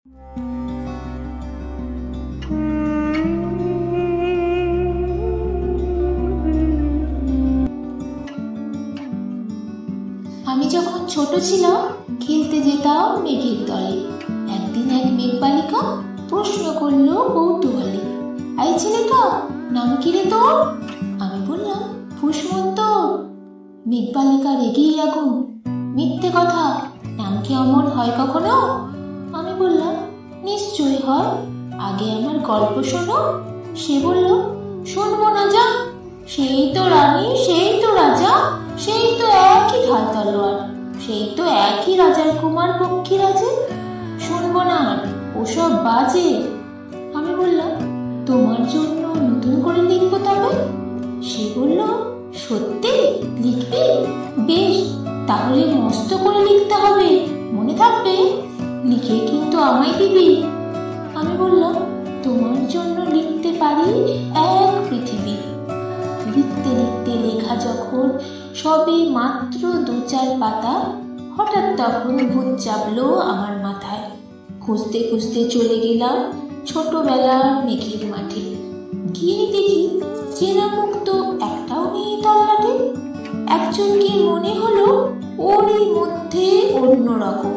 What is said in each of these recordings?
আমি যখন ছোট ছিলাম খেলতে যেতাম মেঘের দলে। একদিন এক মেঘ বালিকা প্রশ্ন করলো কৌতূহলী, এই ছেলেটা নাম কি রে তোর? আমি বললাম ফুসমন্ত। মেঘ বালিকা রেগেই আগুন, মিথ্যে কথা, নাম কি অমর হয় কখনো? আমি বললাম নিশ্চয়ই হয়, আগে আমার গল্প শোনো। সে বলল শুনবো না, যা, সেই তো রানী, সেই তো রাজা, সেই তো একই ঢাল তলোয়ার, সেই তো একই রাজার কুমার পক্ষীরাজে, শুনবো না, ওসব বাজে। আমি বললাম তোমার জন্য নতুন করে লিখবো তবে। সে বলল সত্যি লিখবি? বেশ, তাহলে মস্ত করে লিখতে হবে, মনে থাকবে, লিখে কিন্তু আমায় দিবি। আমি বললাম তোমার জন্য লিখতে পারি এক পৃথিবী। লিখতে লিখতে লেখা যখন সবে মাত্র 2-4 পাতা, হঠাৎ তখন ভূত চাপলো আমার মাথায়। খুঁজতে খুঁজতে চলে গেলাম ছোটবেলার মেঘের মাঠে। গিয়ে দেখি চেনা মুখ তো একটাও নেই তল্লাটে। একজনকে মনে হলো ওরই মধ্যে অন্যরকম।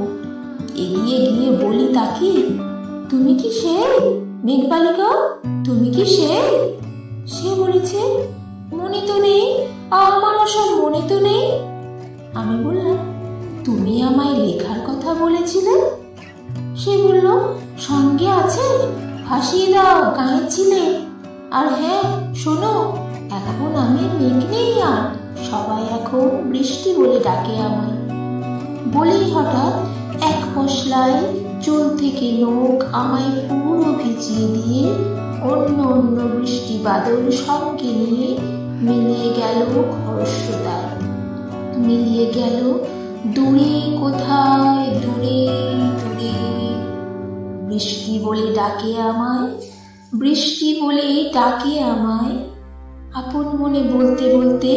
এগিয়ে গিয়ে বলি তাকে, তুমি কি সে মেঘবালিকা? তুমি কি সে? সে বলেছে মনে তো নেই, আমার ওসব মনে তো নেই। আমি বললাম তুমি আমায় লেখার কথা বলেছিলে। সে বলল সঙ্গে আছে, ভাসিয়ে দাও গায়ে ছিলে। আর হ্যাঁ শোনো, এখন আমি মেঘ নেই আর, সবাই এখন বৃষ্টি বলে ডাকে আমায়। বলেই হঠাৎ এক পশলায় চুল থেকে নখ আমায় পুরো ভিজিয়ে দিয়ে অন্য অন্য বৃষ্টি বাদল সঙ্গে নিয়ে মিলিয়ে গেল খরস্রোতায়, মিলিয়ে গেল দূরে কোথায়, দূরে দূরে। বৃষ্টি বলে ডাকে আমায়, বৃষ্টি বলে ডাকে আমায়। আপন মনে বলতে বলতে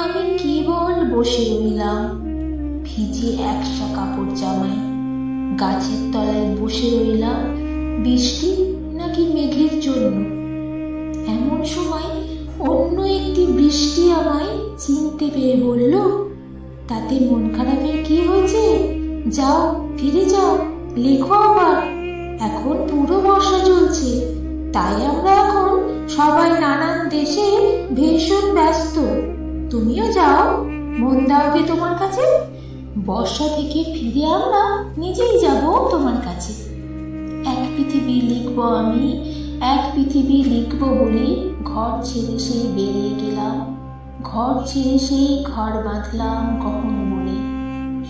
আমি কেবল বসে রইলাম ভিজে একসা কাপড় জামায়। গাছের তলায় বসে রইলাম বৃষ্টি নাকি মেঘের জন্য। এমন সময় অন্য একটি বৃষ্টি আমায় চিনতে পেরে বলল, তাতে মন খারাপের কি হয়েছে? যাও, ফিরে যাও, লেখো আবার, এখন পুরো বর্ষা চলছে, তাই আমরা এখন সবাই নানান দেশে ভীষণ ব্যস্ত। তুমিও যাও, মন দাওগে তোমার কাছে, বর্ষা থেকে ফিরে আমরা নিজেই যাব তোমার কাছে। এক পৃথিবী লিখব আমি, এক পৃথিবী লিখব বলে ঘর ছেড়ে সেই বেরিয়ে গেলাম। ঘর ছেড়ে সেই ঘর বাঁধলাম কখন বলে,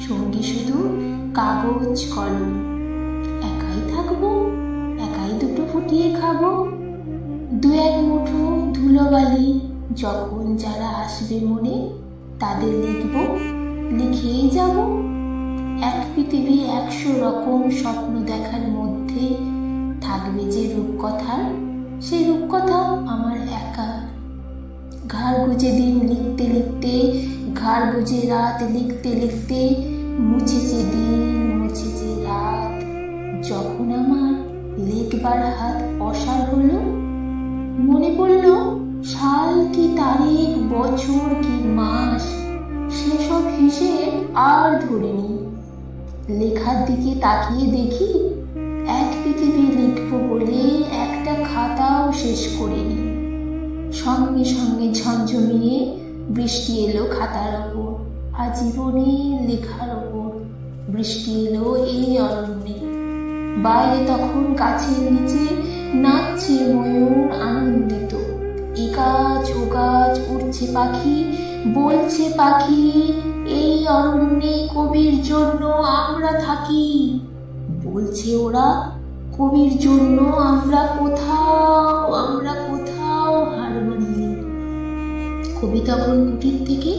সঙ্গে শুধু কাগজ কলম। একাই থাকবো, একাই দুটো ফুটিয়ে খাবো, 2-1 মুঠো ধুলোবালি যখন যারা আসবে মনে তাদের লিখব, লিখেই যাব। এক পৃথিবী 100 রকম স্বপ্ন দেখার মধ্যে থাকবে যে রূপকথার, সেই রূপকথা আমার একা। ঘাড় গুজে দিন লিখতে লিখতে, ঘাড় গুজে রাত লিখতে লিখতে, মুছেছে দিন, মুছেছে রাত। যখন আমার লিখবার হাত অসাড় হলো, মনে পড়ল সাল কি তারিখ, বছর কি মাস, সেসব হিসেব আর ধরিনি। লেখার দিকে তাকিয়ে দেখি এক পৃথিবী লিখব বলে একটা খাতাও শেষ করিনি। সঙ্গে সঙ্গে ঝমঝমিয়ে বৃষ্টি এলো খাতার ওপর, আজীবনে লেখার ওপর। বৃষ্টি এলো এই অরণ্যে। বাইরে তখন গাছের নিচে নাচছে ময়ূর আনন্দিত। এ গাছ ও গাছ উড়ছে পাখি, বলছে পাখি এই অরণ্যে কবির জন্য আমরা থাকি। বলছে ওরা কবির জন্য আমরা কোথাও হার মানিনি। কবি তখন কুটির থেকে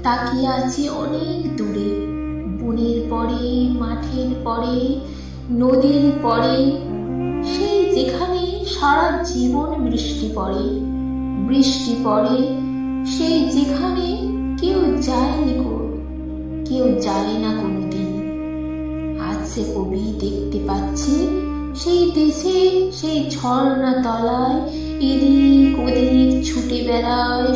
তাকিয়ে আছে অনেক দূরে, বনের পরে, মাঠের পরে, নদীর পরে, সেই যেখানে সারা জীবন বৃষ্টি পড়ে, বৃষ্টি পড়ে, সেই যেখানে কেউ যায়নি, কেউ যায় না কোনোদিন। আজ সে কবি দেখতে পাচ্ছে দেশে সেই ঝর্ণা তলায় এদিক ওদিক ছুটে বেড়ায়